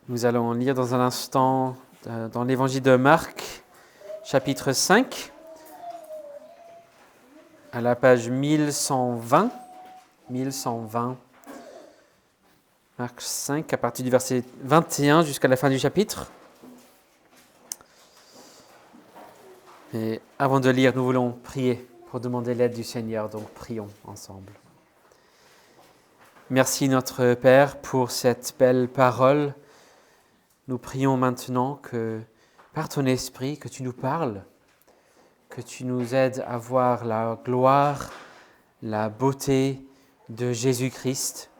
Nous allons lire dans un instant dans l'évangile de Marc, chapitre 5, à la page 1120. 1120. Marc 5, à partir du verset 21 jusqu'à la fin du chapitre. Et avant de lire, nous voulons prier pour demander l'aide du Seigneur, donc prions ensemble. Merci notre Père pour cette belle parole. Nous prions maintenant que, par ton esprit, que tu nous parles, que tu nous aides à voir la gloire, la beauté de Jésus-Christ,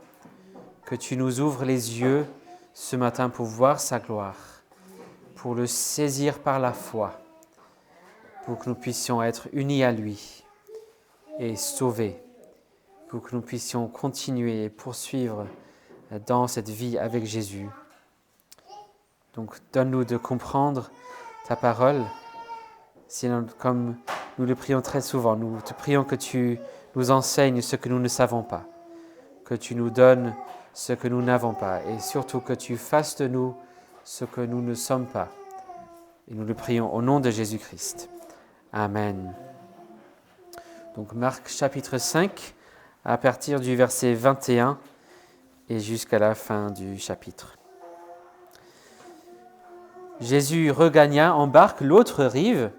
que tu nous ouvres les yeux ce matin pour voir sa gloire, pour le saisir par la foi, pour que nous puissions être unis à lui et sauvés, pour que nous puissions continuer et poursuivre dans cette vie avec Jésus. Donc, donne-nous de comprendre ta parole. Sinon, comme nous le prions très souvent, nous te prions que tu nous enseignes ce que nous ne savons pas, que tu nous donnes ce que nous n'avons pas, et surtout que tu fasses de nous ce que nous ne sommes pas. Et nous le prions au nom de Jésus-Christ. Amen. Donc, Marc chapitre 5, à partir du verset 21 et jusqu'à la fin du chapitre. Jésus regagna en barque l'autre rive,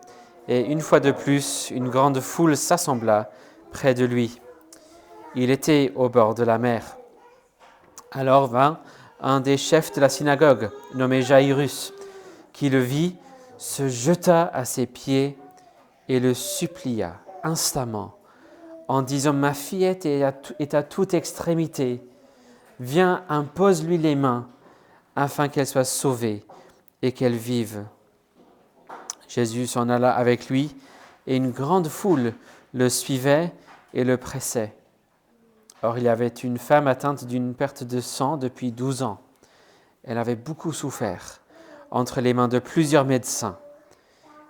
et une fois de plus, une grande foule s'assembla près de lui. Il était au bord de la mer. Alors vint un des chefs de la synagogue, nommé Jaïrus, qui le vit, se jeta à ses pieds et le supplia instamment, en disant « Ma fillette est à toute extrémité. Viens, impose-lui les mains, afin qu'elle soit sauvée et qu'elle vive. » Jésus s'en alla avec lui, et une grande foule le suivait et le pressait. Or, il y avait une femme atteinte d'une perte de sang depuis 12 ans. Elle avait beaucoup souffert entre les mains de plusieurs médecins.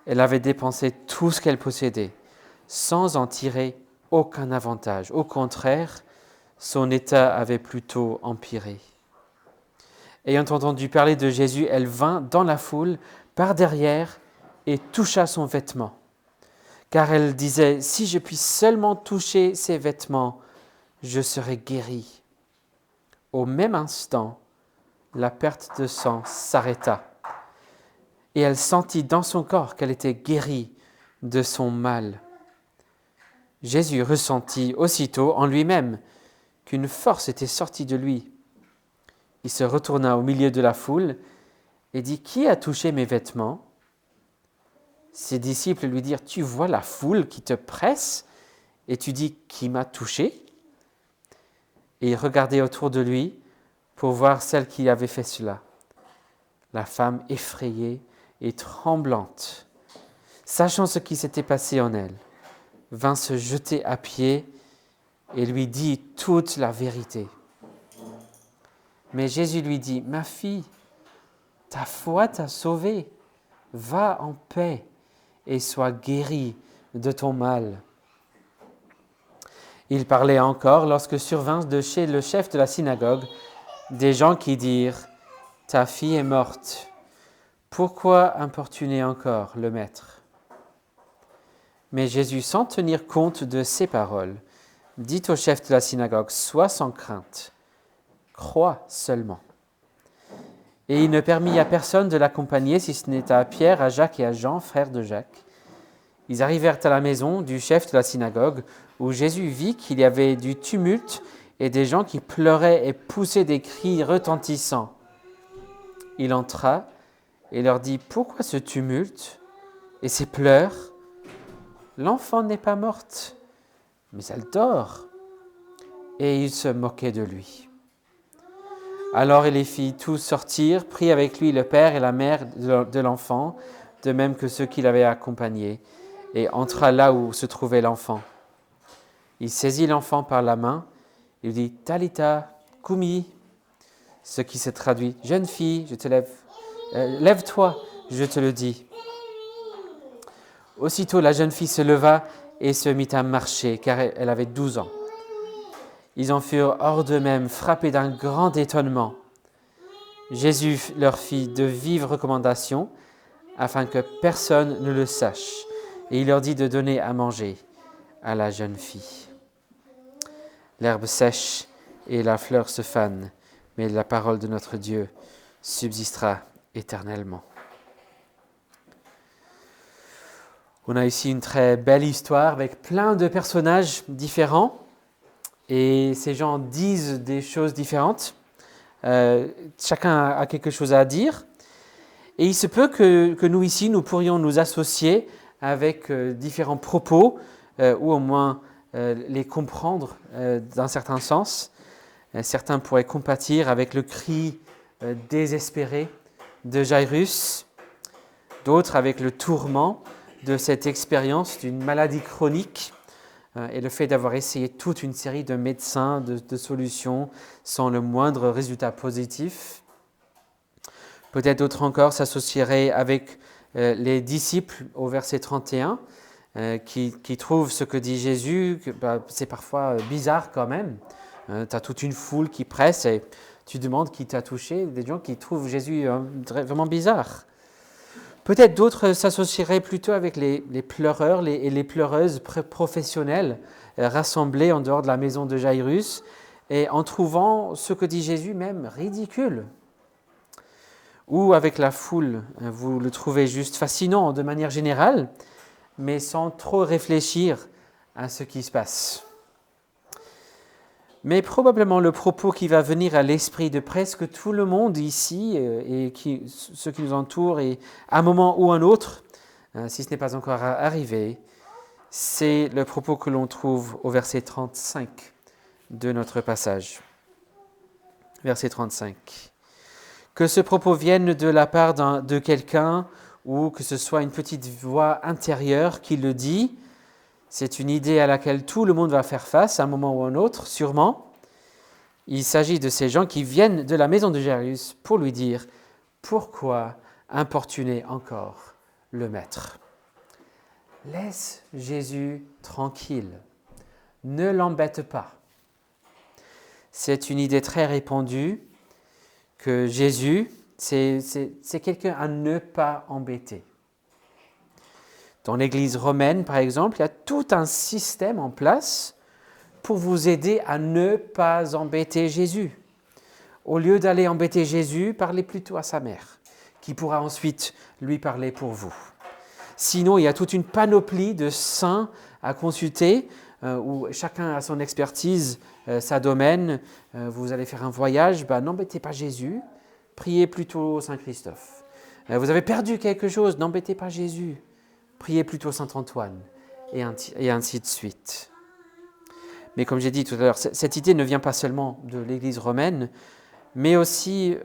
Elle avait dépensé tout ce qu'elle possédait, sans en tirer aucun avantage. Au contraire, son état avait plutôt empiré. Ayant entendu parler de Jésus, elle vint dans la foule, par derrière, et toucha son vêtement. Car elle disait, « Si je puis seulement toucher ses vêtements, je serai guérie. » Au même instant, la perte de sang s'arrêta, et elle sentit dans son corps qu'elle était guérie de son mal. Jésus ressentit aussitôt en lui-même qu'une force était sortie de lui. Il se retourna au milieu de la foule et dit « Qui a touché mes vêtements ?» Ses disciples lui dirent « Tu vois la foule qui te presse et tu dis « Qui m'a touché ?» Et il regardait autour de lui pour voir celle qui avait fait cela. La femme effrayée et tremblante, sachant ce qui s'était passé en elle, vint se jeter à pied et lui dit toute la vérité. Mais Jésus lui dit « Ma fille, ta foi t'a sauvée, va en paix et sois guérie de ton mal. » Il parlait encore lorsque survinrent de chez le chef de la synagogue des gens qui dirent « Ta fille est morte, pourquoi importuner encore le maître ?» Mais Jésus, sans tenir compte de ces paroles, dit au chef de la synagogue « Sois sans crainte, crois seulement. » Et il ne permit à personne de l'accompagner, si ce n'est à Pierre, à Jacques et à Jean, frères de Jacques. Ils arrivèrent à la maison du chef de la synagogue, où Jésus vit qu'il y avait du tumulte et des gens qui pleuraient et poussaient des cris retentissants. Il entra et leur dit « Pourquoi ce tumulte et ces pleurs ? L'enfant n'est pas morte, mais elle dort. » Et il se moquait de lui. Alors il les fit tous sortir, prit avec lui le père et la mère de l'enfant, de même que ceux qui l'avaient accompagné, et entra là où se trouvait l'enfant. Il saisit l'enfant par la main, il dit « Talitha, koumi », ce qui se traduit « Jeune fille, je te lève, lève-toi, je te le dis ». Aussitôt la jeune fille se leva et se mit à marcher, car elle avait 12 ans. Ils en furent hors d'eux-mêmes, frappés d'un grand étonnement. Jésus leur fit de vives recommandations afin que personne ne le sache. Et il leur dit de donner à manger à la jeune fille. L'herbe sèche et la fleur se fanent, mais la parole de notre Dieu subsistera éternellement. On a ici une très belle histoire avec plein de personnages différents et ces gens disent des choses différentes. Chacun a quelque chose à dire et il se peut que nous ici, nous pourrions nous associer avec différents propos ou au moins les comprendre d'un certain sens. Certains pourraient compatir avec le cri désespéré de Jairus, d'autres avec le tourment de cette expérience d'une maladie chronique et le fait d'avoir essayé toute une série de médecins, de solutions sans le moindre résultat positif. Peut-être d'autres encore s'associeraient avec les disciples au verset 31 qui trouvent ce que dit Jésus, que, c'est parfois bizarre quand même. Tu as toute une foule qui presse et tu demandes qui t'a touché, des gens qui trouvent Jésus vraiment bizarre. Peut-être d'autres s'associeraient plutôt avec les pleureurs et les pleureuses professionnelles rassemblées en dehors de la maison de Jairus et en trouvant ce que dit Jésus même ridicule. Ou avec la foule, vous le trouvez juste fascinant de manière générale, mais sans trop réfléchir à ce qui se passe. Mais probablement le propos qui va venir à l'esprit de presque tout le monde ici et ceux qui nous entourent, et à un moment ou un autre, si ce n'est pas encore arrivé, c'est le propos que l'on trouve au verset 35 de notre passage. Verset 35. Que ce propos vienne de la part de quelqu'un ou que ce soit une petite voix intérieure qui le dit, c'est une idée à laquelle tout le monde va faire face à un moment ou un autre, sûrement. Il s'agit de ces gens qui viennent de la maison de Jairus pour lui dire « Pourquoi importuner encore le Maître ?» Laisse Jésus tranquille, ne l'embête pas. C'est une idée très répandue que Jésus, c'est quelqu'un à ne pas embêter. Dans l'Église romaine, par exemple, il y a tout un système en place pour vous aider à ne pas embêter Jésus. Au lieu d'aller embêter Jésus, parlez plutôt à sa mère, qui pourra ensuite lui parler pour vous. Sinon, il y a toute une panoplie de saints à consulter, où chacun a son expertise, sa domaine. Vous allez faire un voyage, n'embêtez pas Jésus, priez plutôt Saint Christophe. Vous avez perdu quelque chose, n'embêtez pas Jésus. Priez plutôt Saint Antoine, et ainsi de suite. Mais comme j'ai dit tout à l'heure, cette idée ne vient pas seulement de l'Église romaine, mais aussi,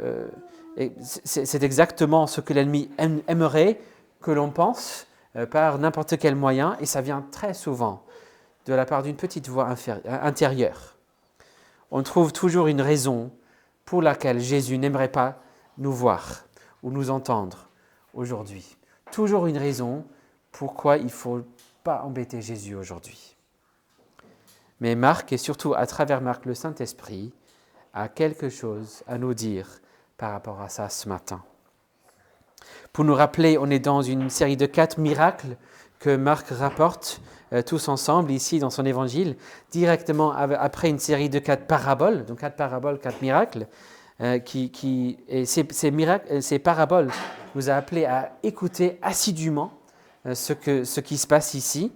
c'est exactement ce que l'ennemi aimerait que l'on pense par n'importe quel moyen, et ça vient très souvent de la part d'une petite voix intérieure. On trouve toujours une raison pour laquelle Jésus n'aimerait pas nous voir ou nous entendre aujourd'hui. Toujours une raison pourquoi il ne faut pas embêter Jésus aujourd'hui. Mais Marc, et surtout à travers Marc le Saint-Esprit, a quelque chose à nous dire par rapport à ça ce matin. Pour nous rappeler, on est dans une série de 4 miracles que Marc rapporte tous ensemble ici dans son évangile, directement après une série de 4 paraboles, donc 4 paraboles, 4 miracles, et ces paraboles nous a appelés à écouter assidûment ce qui se passe ici.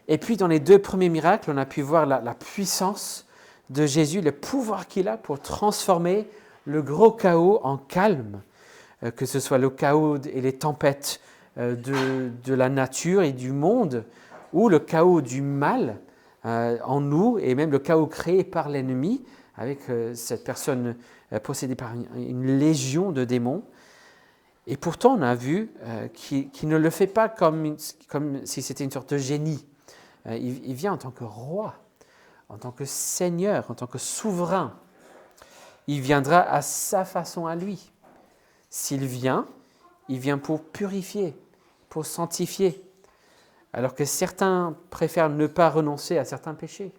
Et puis dans les 2 premiers miracles, on a pu voir la puissance de Jésus, le pouvoir qu'il a pour transformer le gros chaos en calme, que ce soit le chaos et les tempêtes de la nature et du monde, ou le chaos du mal en nous, et même le chaos créé par l'ennemi, avec cette personne possédée par une légion de démons. Et pourtant, on a vu qu'il ne le fait pas comme si c'était une sorte de génie. Il vient en tant que roi, en tant que seigneur, en tant que souverain. Il viendra à sa façon à lui. S'il vient, il vient pour purifier, pour sanctifier, alors que certains préfèrent ne pas renoncer à certains péchés.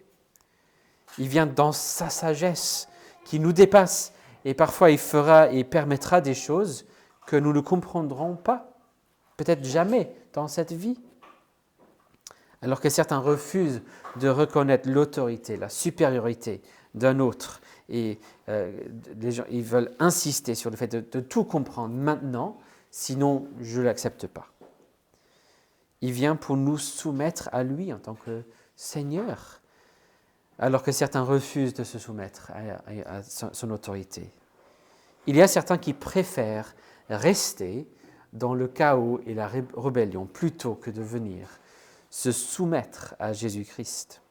Il vient dans sa sagesse qui nous dépasse Et parfois, il fera et permettra des choses que nous ne comprendrons pas, peut-être jamais dans cette vie. Alors que certains refusent de reconnaître l'autorité, la supériorité d'un autre. Et les gens, ils veulent insister sur le fait de tout comprendre maintenant, sinon je ne l'accepte pas. Il vient pour nous soumettre à lui en tant que Seigneur, alors que certains refusent de se soumettre à son autorité. Il y a certains qui préfèrent rester dans le chaos et la rébellion plutôt que de venir se soumettre à Jésus-Christ.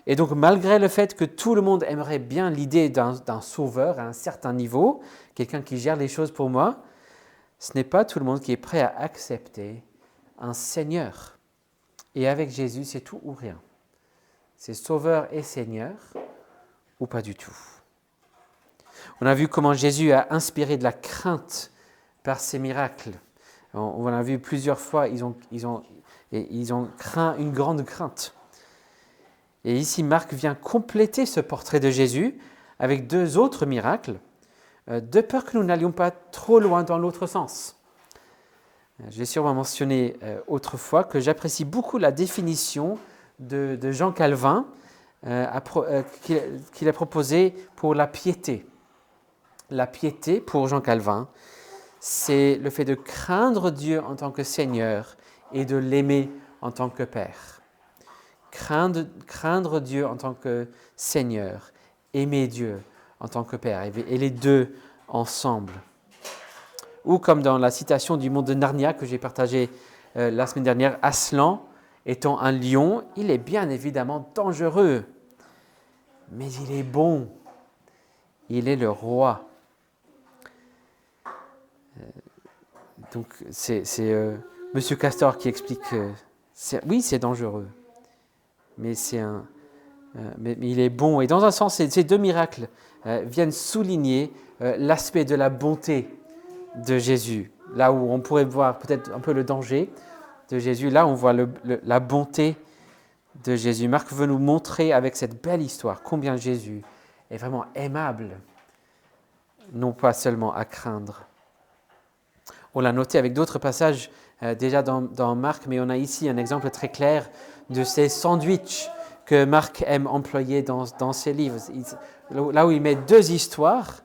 Et donc, malgré le fait que tout le monde aimerait bien l'idée d'un sauveur à un certain niveau, quelqu'un qui gère les choses pour moi, ce n'est pas tout le monde qui est prêt à accepter un Seigneur. Et avec Jésus, c'est tout ou rien. C'est sauveur et Seigneur, ou pas du tout. On a vu comment Jésus a inspiré de la crainte par ses miracles. On a vu plusieurs fois, ils ont craint une grande crainte. Et ici, Marc vient compléter ce portrait de Jésus avec 2 autres miracles, de peur que nous n'allions pas trop loin dans l'autre sens. J'ai sûrement mentionné autrefois que j'apprécie beaucoup la définition de Jean Calvin qu'il a proposée pour la piété. La piété, pour Jean Calvin, c'est le fait de craindre Dieu en tant que Seigneur et de l'aimer en tant que Père. Craindre Dieu en tant que Seigneur, aimer Dieu en tant que Père, et les deux ensemble. Ou comme dans la citation du Monde de Narnia que j'ai partagée la semaine dernière, Aslan étant un lion, il est bien évidemment dangereux, mais il est bon, il est le roi. Donc c'est Monsieur Castor qui explique que oui, c'est dangereux, mais mais il est bon. Et dans un sens, ces 2 miracles viennent souligner l'aspect de la bonté de Jésus. Là où on pourrait voir peut-être un peu le danger de Jésus, là on voit la bonté de Jésus. Marc veut nous montrer avec cette belle histoire combien Jésus est vraiment aimable, non pas seulement à craindre. On l'a noté avec d'autres passages déjà dans Marc, mais on a ici un exemple très clair de ces sandwichs que Marc aime employer dans ses livres. Là où il met 2 histoires,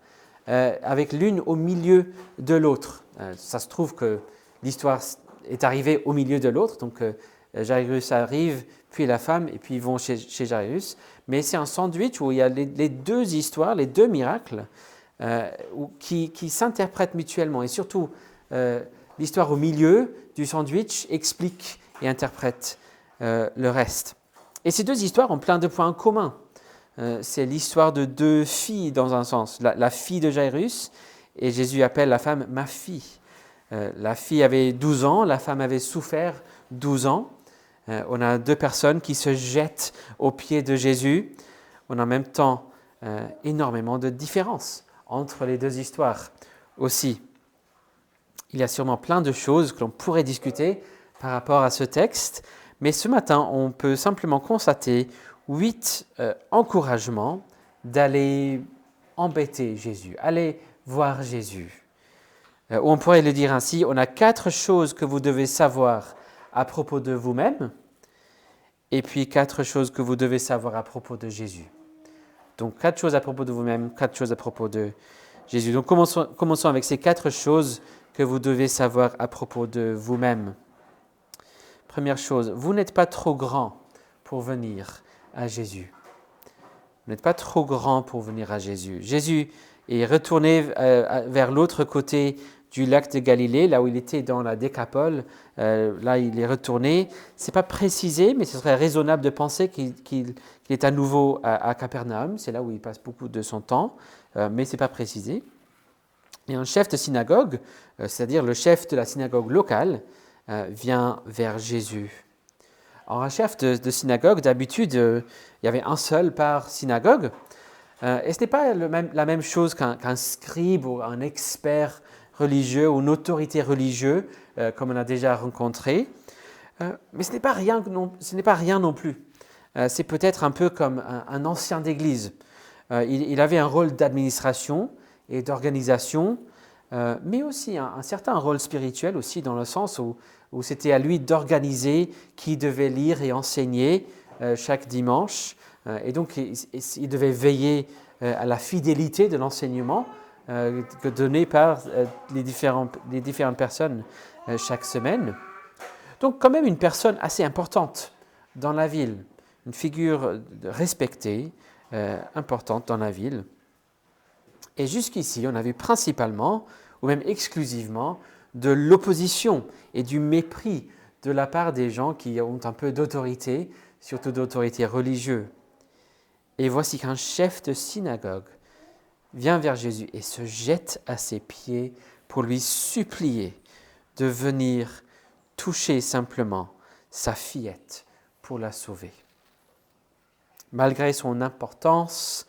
avec l'une au milieu de l'autre. Ça se trouve que l'histoire est arrivée au milieu de l'autre, donc Jairus arrive, puis la femme, et puis ils vont chez Jairus. Mais c'est un sandwich où il y a les 2 histoires, les 2 miracles, qui s'interprètent mutuellement. Et surtout, l'histoire au milieu du sandwich explique et interprète le reste. Et ces 2 histoires ont plein de points communs. C'est l'histoire de 2 filles dans un sens. La fille de Jairus, et Jésus appelle la femme « ma fille ». La fille avait 12 ans, la femme avait souffert 12 ans. On a 2 personnes qui se jettent aux pieds de Jésus. On a en même temps énormément de différences entre les 2 histoires aussi. Il y a sûrement plein de choses que l'on pourrait discuter par rapport à ce texte, mais ce matin, on peut simplement constater 8 encouragements d'aller embêter Jésus, aller voir Jésus. Ou on pourrait le dire ainsi, on a 4 choses que vous devez savoir à propos de vous-même, et puis 4 choses que vous devez savoir à propos de Jésus. Donc 4 choses à propos de vous-même, 4 choses à propos de Jésus. Donc commençons avec ces 4 choses que vous devez savoir à propos de vous-même. Première chose, vous n'êtes pas trop grand pour venir à Jésus. Vous n'êtes pas trop grand pour venir à Jésus. Jésus est retourné vers l'autre côté du lac de Galilée, là où il était dans la Décapole. Là, il est retourné. Ce n'est pas précisé, mais ce serait raisonnable de penser qu'il est à nouveau à Capernaum. C'est là où il passe beaucoup de son temps, mais ce n'est pas précisé. Et un chef de synagogue, c'est-à-dire le chef de la synagogue locale, vient vers Jésus. Alors, un chef de synagogue, d'habitude, il y avait un seul par synagogue. Et ce n'est pas la même chose qu'un scribe ou un expert religieux ou une autorité religieuse, comme on a déjà rencontré. Mais ce n'est pas rien non plus. C'est peut-être un peu comme un ancien d'église. Il avait un rôle d'administration et d'organisation, mais aussi un certain rôle spirituel aussi, dans le sens où c'était à lui d'organiser qui devait lire et enseigner chaque dimanche. Et donc, il devait veiller à la fidélité de l'enseignement donné par les différentes personnes chaque semaine. Donc, quand même une personne assez importante dans la ville, une figure respectée, importante dans la ville. Et jusqu'ici, on a vu principalement, ou même exclusivement, de l'opposition et du mépris de la part des gens qui ont un peu d'autorité, surtout d'autorité religieuse. Et voici qu'un chef de synagogue vient vers Jésus et se jette à ses pieds pour lui supplier de venir toucher simplement sa fillette pour la sauver. Malgré son importance,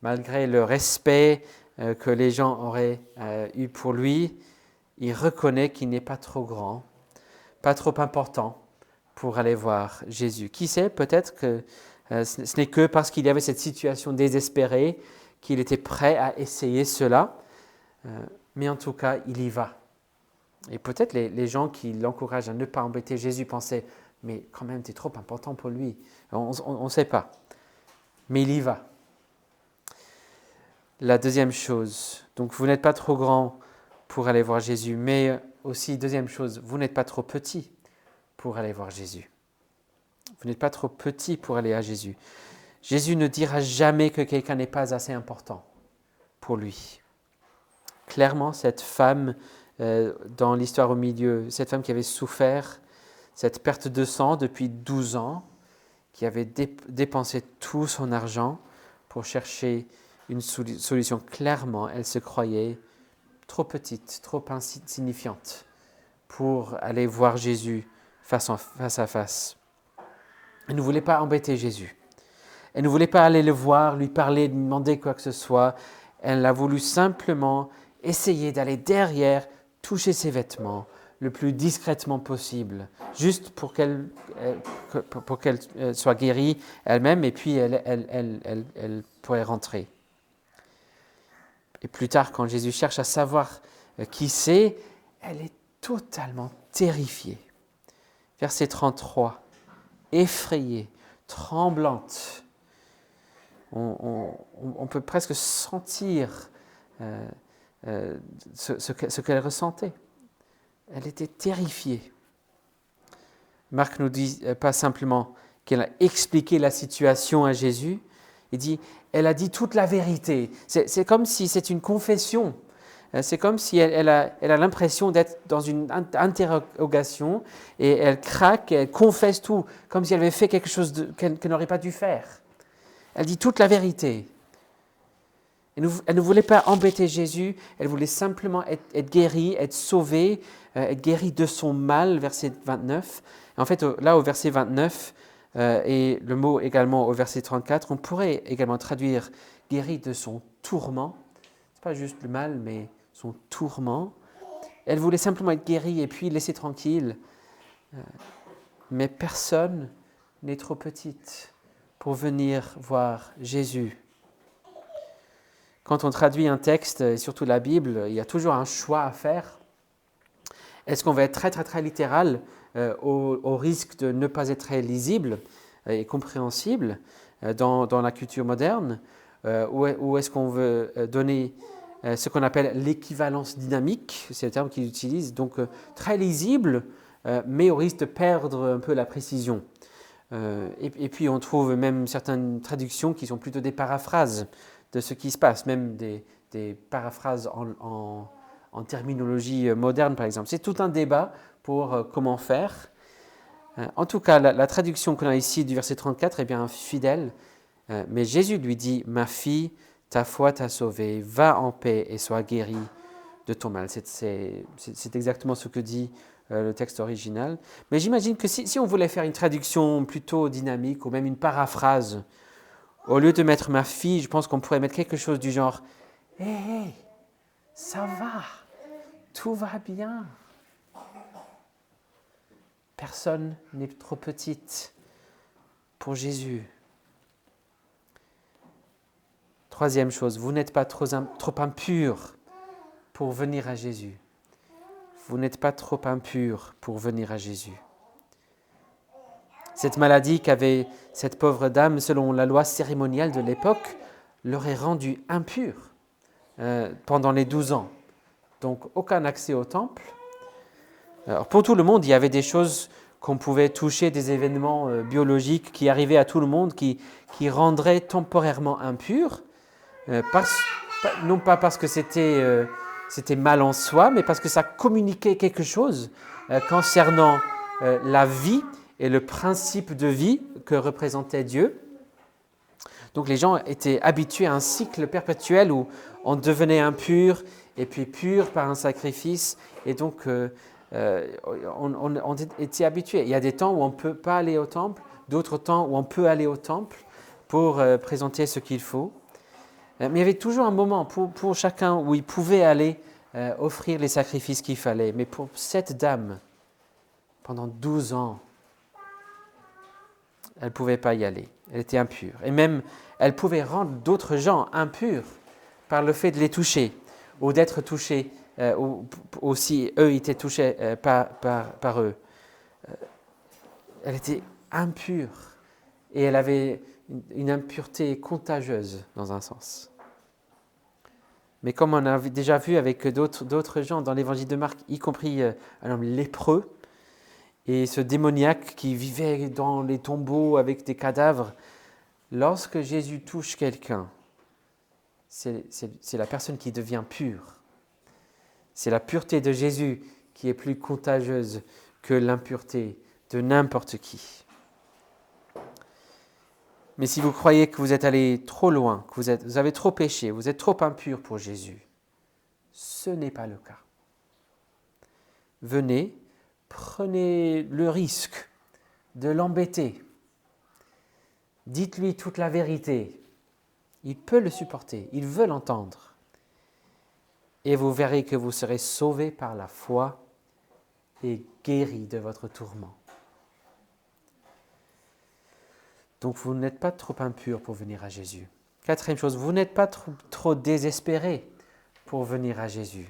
malgré le respect que les gens auraient eu pour lui, il reconnaît qu'il n'est pas trop grand, pas trop important pour aller voir Jésus. Qui sait, peut-être que ce n'est que parce qu'il y avait cette situation désespérée qu'il était prêt à essayer cela, mais en tout cas, il y va. Et peut-être les gens qui l'encouragent à ne pas embêter Jésus pensaient « mais quand même, tu es trop important pour lui ». On ne sait pas, mais il y va. La deuxième chose, donc vous n'êtes pas trop grand pour aller voir Jésus, mais aussi, deuxième chose, vous n'êtes pas trop petit pour aller voir Jésus. Vous n'êtes pas trop petit pour aller à Jésus. Jésus ne dira jamais que quelqu'un n'est pas assez important pour lui. Clairement, cette femme, dans l'histoire au milieu, cette femme qui avait souffert cette perte de sang depuis 12 ans, qui avait dépensé tout son argent pour chercher une solution. Clairement, elle se croyait trop petite, trop insignifiante pour aller voir Jésus face à face. Elle ne voulait pas embêter Jésus. Elle ne voulait pas aller le voir, lui parler, lui demander quoi que ce soit. Elle a voulu simplement essayer d'aller derrière, toucher ses vêtements le plus discrètement possible, juste pour qu'elle soit guérie elle-même, et puis elle pourrait rentrer. Et plus tard, quand Jésus cherche à savoir qui c'est, elle est totalement terrifiée. Verset 33, effrayée, tremblante. On peut presque sentir ce qu'elle ressentait. Elle était terrifiée. Marc nous dit pas simplement qu'elle a expliqué la situation à Jésus, il dit elle a dit toute la vérité. C'est comme si c'est une confession. C'est comme si elle a l'impression d'être dans une interrogation et elle craque, elle confesse tout, comme si elle avait fait quelque chose qu'elle n'aurait pas dû faire. Elle dit toute la vérité. Elle ne voulait pas embêter Jésus, elle voulait simplement être guérie, être sauvée, être guérie de son mal, verset 29. En fait, là, au verset 29, et le mot également au verset 34, on pourrait également traduire guérie de son tourment. Ce n'est pas juste le mal, mais son tourment. Elle voulait simplement être guérie et puis laissée tranquille. Mais personne n'est trop petite pour venir voir Jésus. Quand on traduit un texte, et surtout la Bible, il y a toujours un choix à faire. Est-ce qu'on va être très, très, très littéral au risque de ne pas être très lisible et compréhensible dans la culture moderne, ou est-ce qu'on veut donner ce qu'on appelle l'équivalence dynamique, c'est le terme qu'il utilise, donc très lisible, mais au risque de perdre un peu la précision. Et puis on trouve même certaines traductions qui sont plutôt des paraphrases de ce qui se passe, même des paraphrases en terminologie moderne, par exemple. C'est tout un débat pour comment faire. En tout cas, la traduction qu'on a ici du verset 34 est bien fidèle. Mais Jésus lui dit « Ma fille, ta foi t'a sauvée, va en paix et sois guérie de ton mal. » C'est exactement ce que dit le texte original. Mais j'imagine que si on voulait faire une traduction plutôt dynamique ou même une paraphrase, au lieu de mettre ma fille, je pense qu'on pourrait mettre quelque chose du genre « Hé, ça va, tout va bien. Personne n'est trop petite pour Jésus. » Troisième chose, vous n'êtes pas trop impur pour venir à Jésus. Vous n'êtes pas trop impur pour venir à Jésus. Cette maladie qu'avait cette pauvre dame, selon la loi cérémoniale de l'époque, l'aurait rendue impure pendant les 12 ans. Donc, aucun accès au temple. Alors, pour tout le monde, il y avait des choses qu'on pouvait toucher, des événements biologiques qui arrivaient à tout le monde, qui rendraient temporairement impur, non pas parce que c'était mal en soi, mais parce que ça communiquait quelque chose concernant la vie et le principe de vie que représentait Dieu. Donc les gens étaient habitués à un cycle perpétuel où on devenait impur et puis pur par un sacrifice. Et donc on était habitués. Il y a des temps où on ne peut pas aller au temple, d'autres temps où on peut aller au temple pour présenter ce qu'il faut. Mais il y avait toujours un moment pour chacun où il pouvait aller offrir les sacrifices qu'il fallait. Mais pour cette dame, pendant 12 ans, elle ne pouvait pas y aller. Elle était impure. Et même, elle pouvait rendre d'autres gens impurs par le fait de les toucher ou d'être touchés, ou si eux étaient touchés par eux. Elle était impure et elle avait une impureté contagieuse dans un sens. Mais comme on a déjà vu avec d'autres gens dans l'évangile de Marc, y compris un homme lépreux, et ce démoniaque qui vivait dans les tombeaux avec des cadavres, lorsque Jésus touche quelqu'un, c'est la personne qui devient pure. C'est la pureté de Jésus qui est plus contagieuse que l'impureté de n'importe qui. Mais si vous croyez que vous êtes allé trop loin, que vous avez trop péché, vous êtes trop impur pour Jésus, ce n'est pas le cas. Venez, prenez le risque de l'embêter. Dites-lui toute la vérité. Il peut le supporter, il veut l'entendre. Et vous verrez que vous serez sauvés par la foi et guéris de votre tourment. Donc vous n'êtes pas trop impur pour venir à Jésus. Quatrième chose, vous n'êtes pas trop désespéré pour venir à Jésus.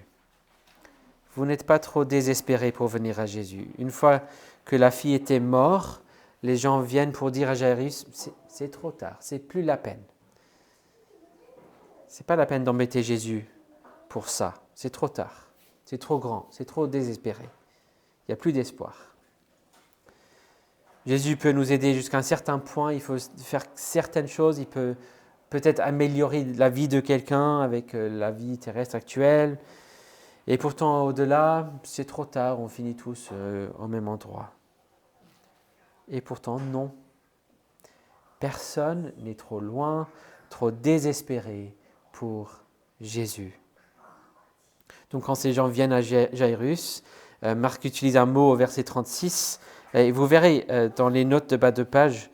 Vous n'êtes pas trop désespéré pour venir à Jésus. Une fois que la fille était morte, les gens viennent pour dire à Jairus, c'est trop tard, c'est plus la peine. C'est pas la peine d'embêter Jésus pour ça. C'est trop tard, c'est trop grand, c'est trop désespéré. Il n'y a plus d'espoir. Jésus peut nous aider jusqu'à un certain point, il faut faire certaines choses, il peut peut-être améliorer la vie de quelqu'un avec la vie terrestre actuelle. Et pourtant, au-delà, c'est trop tard, on finit tous au même endroit. Et pourtant, non. Personne n'est trop loin, trop désespéré pour Jésus. Donc quand ces gens viennent à Jairus, Marc utilise un mot au verset 36, et vous verrez dans les notes de bas de page,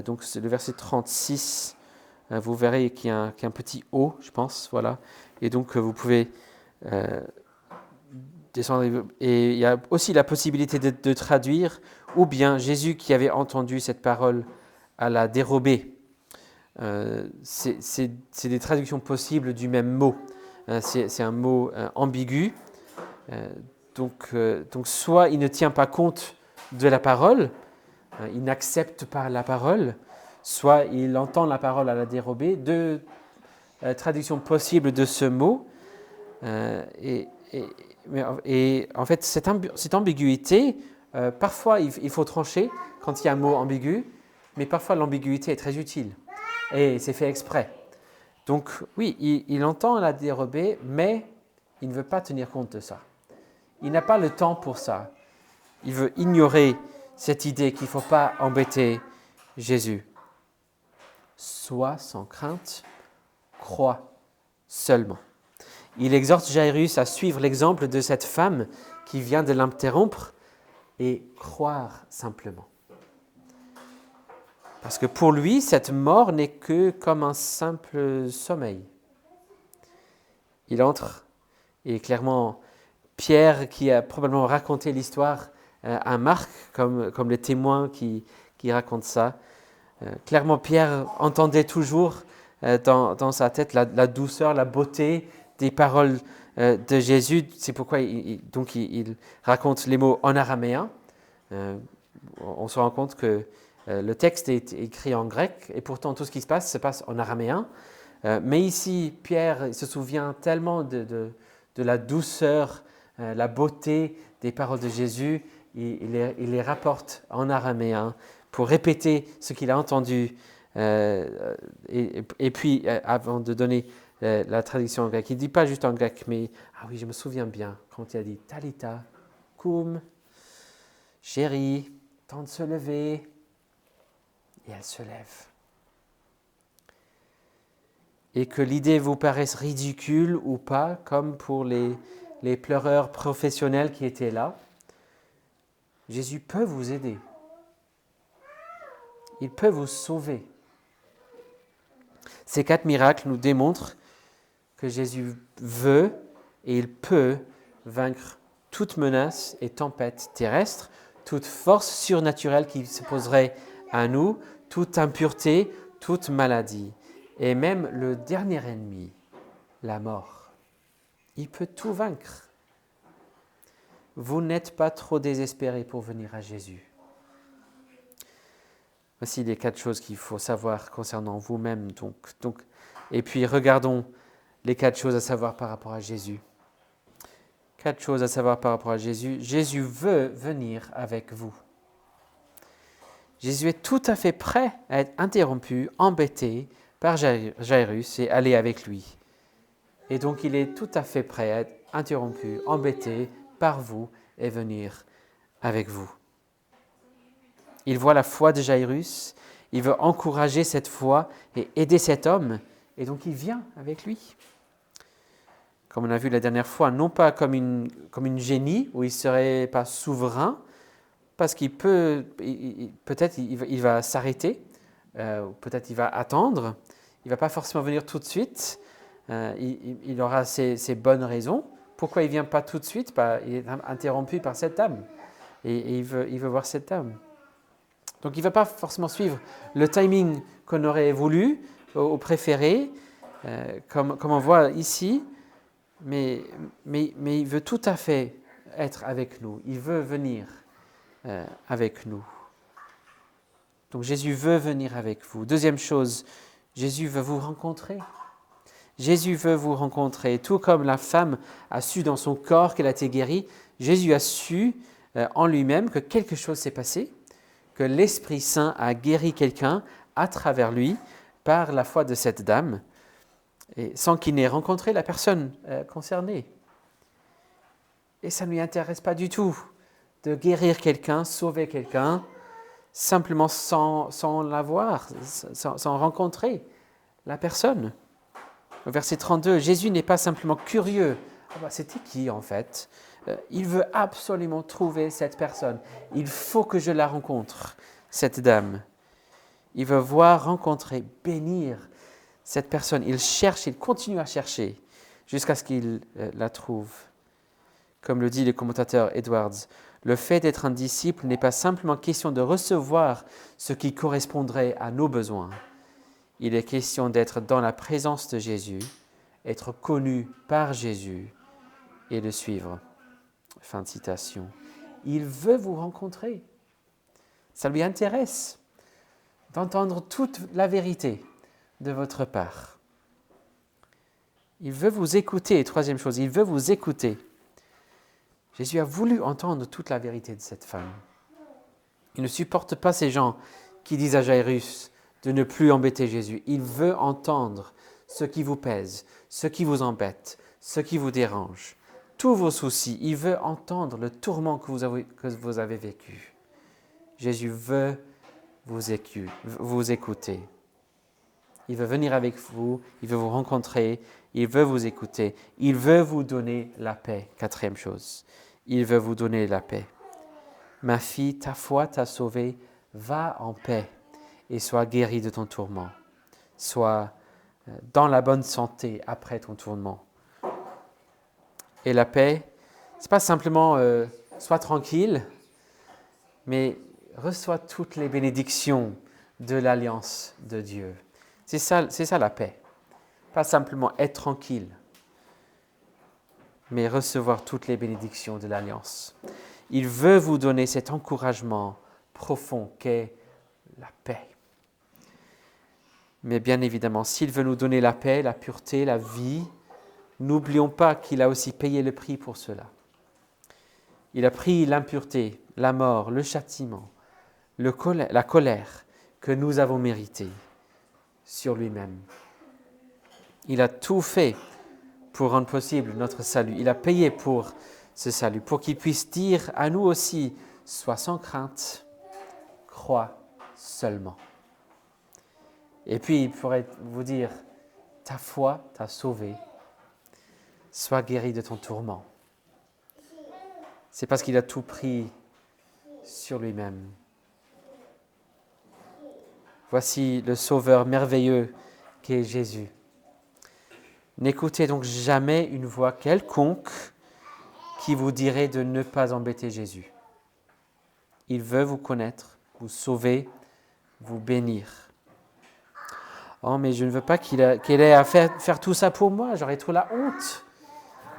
donc c'est le verset 36, vous verrez qu'il y a un petit O, je pense, voilà. Et donc vous pouvez descendre, et il y a aussi la possibilité de traduire, ou bien Jésus qui avait entendu cette parole à la dérobée. C'est des traductions possibles du même mot. C'est un mot ambigu. Donc soit il ne tient pas compte de la parole, il n'accepte pas la parole, soit il entend la parole à la dérobée. Deux traductions possibles de ce mot. Et en fait, cette ambiguïté, parfois il faut trancher quand il y a un mot ambigu, mais parfois l'ambiguïté est très utile et c'est fait exprès. Donc oui, il entend la dérobée, mais il ne veut pas tenir compte de ça. Il n'a pas le temps pour ça. Il veut ignorer cette idée qu'il ne faut pas embêter Jésus. Sois sans crainte, crois seulement. Il exhorte Jairus à suivre l'exemple de cette femme qui vient de l'interrompre et croire simplement. Parce que pour lui, cette mort n'est que comme un simple sommeil. Il entre, et clairement, Pierre, qui a probablement raconté l'histoire à Marc, comme les témoins qui racontent ça, clairement, Pierre entendait toujours dans sa tête la douceur, la beauté des paroles de Jésus. C'est pourquoi il raconte les mots en araméen. On se rend compte que le texte est écrit en grec et pourtant tout ce qui se passe en araméen. Mais ici, Pierre se souvient tellement de la douceur, la beauté des paroles de Jésus. Il les rapporte en araméen pour répéter ce qu'il a entendu. Et puis, avant de donner la traduction en grec, il ne dit pas juste en grec, mais « Ah oui, je me souviens bien quand il a dit « Talita, koum, chérie, temps de se lever », et elle se lève. Et que l'idée vous paraisse ridicule ou pas, comme pour les pleureurs professionnels qui étaient là, Jésus peut vous aider. Il peut vous sauver. Ces 4 miracles nous démontrent que Jésus veut et il peut vaincre toute menace et tempête terrestre, toute force surnaturelle qui s'opposerait à nous, toute impureté, toute maladie, et même le dernier ennemi, la mort. Il peut tout vaincre. Vous n'êtes pas trop désespéré pour venir à Jésus. Voici les 4 choses qu'il faut savoir concernant vous-même. Et puis regardons les 4 choses à savoir par rapport à Jésus. 4 choses à savoir par rapport à Jésus. Jésus veut venir avec vous. Jésus est tout à fait prêt à être interrompu, embêté par Jairus et aller avec lui. Et donc il est tout à fait prêt à être interrompu, embêté par vous et venir avec vous. Il voit la foi de Jairus, il veut encourager cette foi et aider cet homme, et donc il vient avec lui. Comme on a vu la dernière fois, non pas comme une génie, où il ne serait pas souverain, parce qu'il peut-être il va s'arrêter, peut-être il va attendre, il ne va pas forcément venir tout de suite, il aura ses bonnes raisons. Pourquoi il ne vient pas tout de suite? Il est interrompu par cette dame, et il veut voir cette dame. Donc il ne va pas forcément suivre le timing qu'on aurait voulu, au préféré, comme on voit ici, mais il veut tout à fait être avec nous, il veut venir avec nous. Donc Jésus veut venir avec vous. Deuxième chose, Jésus veut vous rencontrer. Jésus veut vous rencontrer. Tout comme la femme a su dans son corps qu'elle a été guérie, Jésus a su en lui-même que quelque chose s'est passé, que l'Esprit Saint a guéri quelqu'un à travers lui par la foi de cette dame, et sans qu'il n'ait rencontré la personne concernée. Et ça ne lui intéresse pas du tout de guérir quelqu'un, sauver quelqu'un, simplement sans l'avoir, sans rencontrer la personne. Au verset 32, Jésus n'est pas simplement curieux. C'était qui en fait? Il veut absolument trouver cette personne. Il faut que je la rencontre, cette dame. Il veut voir, rencontrer, bénir cette personne. Il cherche, il continue à chercher jusqu'à ce qu'il la trouve. Comme le dit le commentateur Edwards, le fait d'être un disciple n'est pas simplement question de recevoir ce qui correspondrait à nos besoins. Il est question d'être dans la présence de Jésus, être connu par Jésus et le suivre. Fin de citation. Il veut vous rencontrer. Ça lui intéresse d'entendre toute la vérité de votre part. Il veut vous écouter. Troisième chose, il veut vous écouter. Jésus a voulu entendre toute la vérité de cette femme. Il ne supporte pas ces gens qui disent à Jairus de ne plus embêter Jésus. Il veut entendre ce qui vous pèse, ce qui vous embête, ce qui vous dérange, tous vos soucis. Il veut entendre le tourment que vous avez vécu. Jésus veut vous écouter. Il veut venir avec vous, il veut vous rencontrer, il veut vous écouter, il veut vous donner la paix. Quatrième chose, il veut vous donner la paix. Ma fille, ta foi t'a sauvée, va en paix et sois guérie de ton tourment. Sois dans la bonne santé après ton tourment. Et la paix, ce n'est pas simplement sois tranquille, mais reçois toutes les bénédictions de l'alliance de Dieu. C'est ça la paix. Pas simplement être tranquille, mais recevoir toutes les bénédictions de l'Alliance. Il veut vous donner cet encouragement profond qu'est la paix. Mais bien évidemment, s'il veut nous donner la paix, la pureté, la vie, n'oublions pas qu'il a aussi payé le prix pour cela. Il a pris l'impureté, la mort, le châtiment, la colère que nous avons méritée sur lui-même. Il a tout fait pour rendre possible notre salut. Il a payé pour ce salut, pour qu'il puisse dire à nous aussi, sois sans crainte, crois seulement. Et puis il pourrait vous dire, ta foi t'a sauvé, sois guéri de ton tourment. C'est parce qu'il a tout pris sur lui-même. Voici le Sauveur merveilleux qu'est Jésus. N'écoutez donc jamais une voix quelconque qui vous dirait de ne pas embêter Jésus. Il veut vous connaître, vous sauver, vous bénir. Oh, mais je ne veux pas qu'il ait à faire tout ça pour moi, j'aurais trop la honte.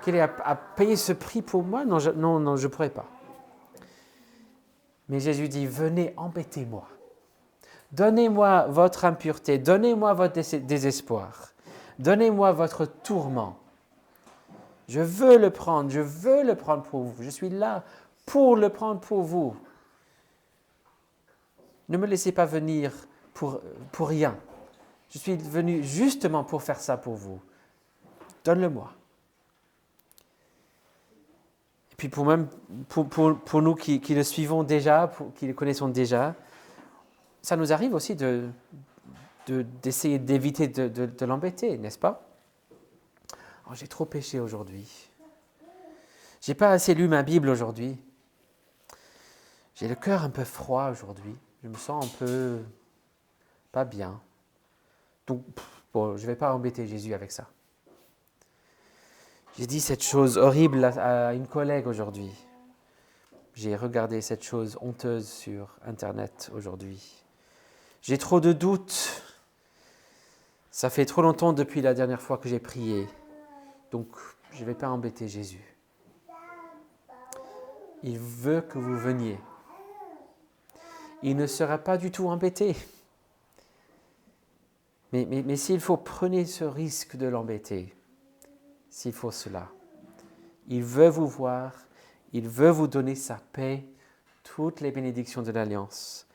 Qu'il ait à payer ce prix pour moi, non, je ne pourrais pas. Mais Jésus dit, venez, embêtez-moi. Donnez-moi votre impureté, donnez-moi votre désespoir, donnez-moi votre tourment. Je veux le prendre pour vous. Je suis là pour le prendre pour vous. Ne me laissez pas venir pour rien. Je suis venu justement pour faire ça pour vous. Donne-le-moi. Et puis pour nous qui le suivons déjà, qui le connaissons déjà, ça nous arrive aussi d'essayer d'éviter de l'embêter, n'est-ce pas? Oh, j'ai trop péché aujourd'hui. J'ai pas assez lu ma Bible aujourd'hui. J'ai le cœur un peu froid aujourd'hui. Je me sens un peu pas bien. Donc, bon, je ne vais pas embêter Jésus avec ça. J'ai dit cette chose horrible à une collègue aujourd'hui. J'ai regardé cette chose honteuse sur Internet aujourd'hui. J'ai trop de doutes. Ça fait trop longtemps depuis la dernière fois que j'ai prié. Donc, je ne vais pas embêter Jésus. Il veut que vous veniez. Il ne sera pas du tout embêté. Mais s'il faut, prenez ce risque de l'embêter. S'il faut cela. Il veut vous voir. Il veut vous donner sa paix, toutes les bénédictions de l'Alliance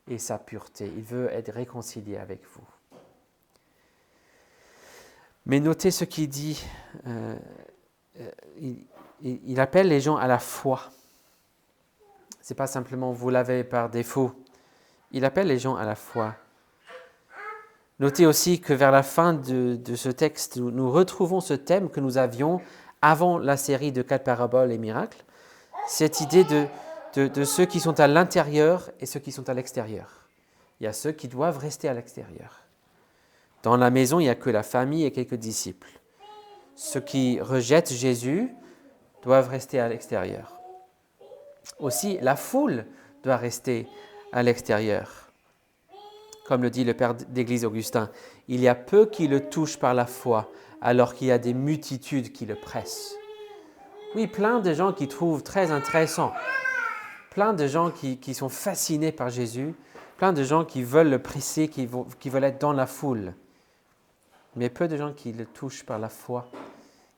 et sa pureté. Il veut être réconcilié avec vous. Mais notez ce qu'il dit. Il appelle les gens à la foi. Ce n'est pas simplement vous l'avez par défaut. Il appelle les gens à la foi. Notez aussi que vers la fin de ce texte, nous retrouvons ce thème que nous avions avant la série de 4 paraboles et miracles, cette idée de ceux qui sont à l'intérieur et ceux qui sont à l'extérieur. Il y a ceux qui doivent rester à l'extérieur. Dans la maison, il n'y a que la famille et quelques disciples. Ceux qui rejettent Jésus doivent rester à l'extérieur. Aussi, la foule doit rester à l'extérieur. Comme le dit le père d'Église Augustin, il y a peu qui le touchent par la foi, alors qu'il y a des multitudes qui le pressent. Oui, plein de gens qui trouvent très intéressant, plein de gens qui sont fascinés par Jésus, plein de gens qui veulent le presser, qui veulent être dans la foule. Mais peu de gens qui le touchent par la foi,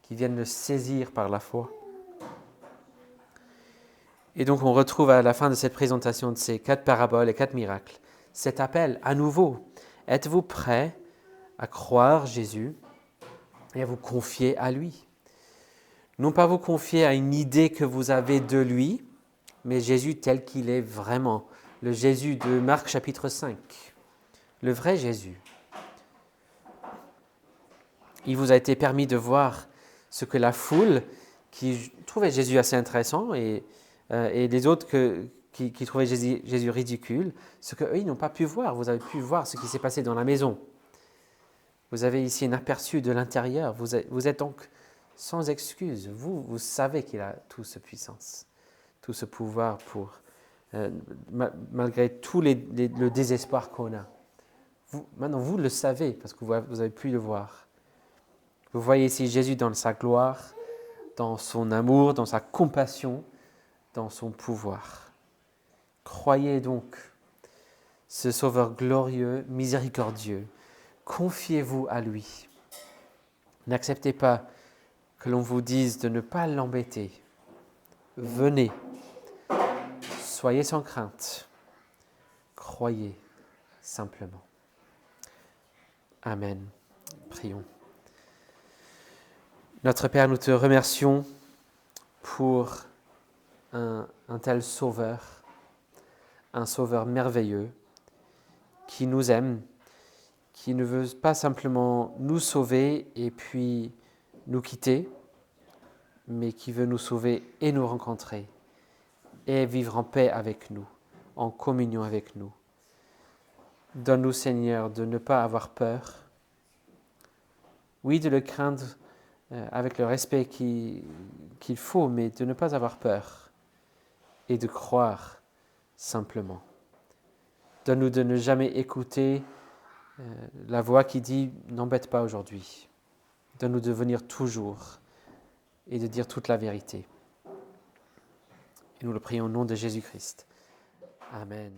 qui viennent le saisir par la foi. Et donc on retrouve à la fin de cette présentation de ces 4 paraboles et 4 miracles, cet appel à nouveau. Êtes-vous prêts à croire Jésus et à vous confier à lui? Non pas vous confier à une idée que vous avez de lui, mais Jésus tel qu'il est vraiment, le Jésus de Marc chapitre 5, le vrai Jésus. Il vous a été permis de voir ce que la foule, qui trouvait Jésus assez intéressant, et les autres qui trouvaient Jésus ridicule, ce qu'eux, ils n'ont pas pu voir. Vous avez pu voir ce qui s'est passé dans la maison. Vous avez ici un aperçu de l'intérieur. Vous êtes donc sans excuse. Vous savez qu'il a toute cette puissance, tout ce pouvoir pour, malgré tout le désespoir qu'on a. Maintenant, vous le savez parce que vous avez pu le voir. Vous voyez ici Jésus dans sa gloire, dans son amour, dans sa compassion, dans son pouvoir. Croyez donc ce Sauveur glorieux, miséricordieux. Confiez-vous à lui. N'acceptez pas que l'on vous dise de ne pas l'embêter. Venez, soyez sans crainte. Croyez simplement. Amen. Prions. Notre Père, nous te remercions pour un tel Sauveur, un Sauveur merveilleux qui nous aime, qui ne veut pas simplement nous sauver et puis nous quitter, mais qui veut nous sauver et nous rencontrer et vivre en paix avec nous, en communion avec nous. Donne-nous, Seigneur, de ne pas avoir peur, oui, de le craindre avec le respect qu'il faut, mais de ne pas avoir peur et de croire simplement. Donne-nous de ne jamais écouter la voix qui dit « n'embête pas aujourd'hui ». Donne-nous de venir toujours et de dire toute la vérité. Et nous le prions au nom de Jésus-Christ. Amen.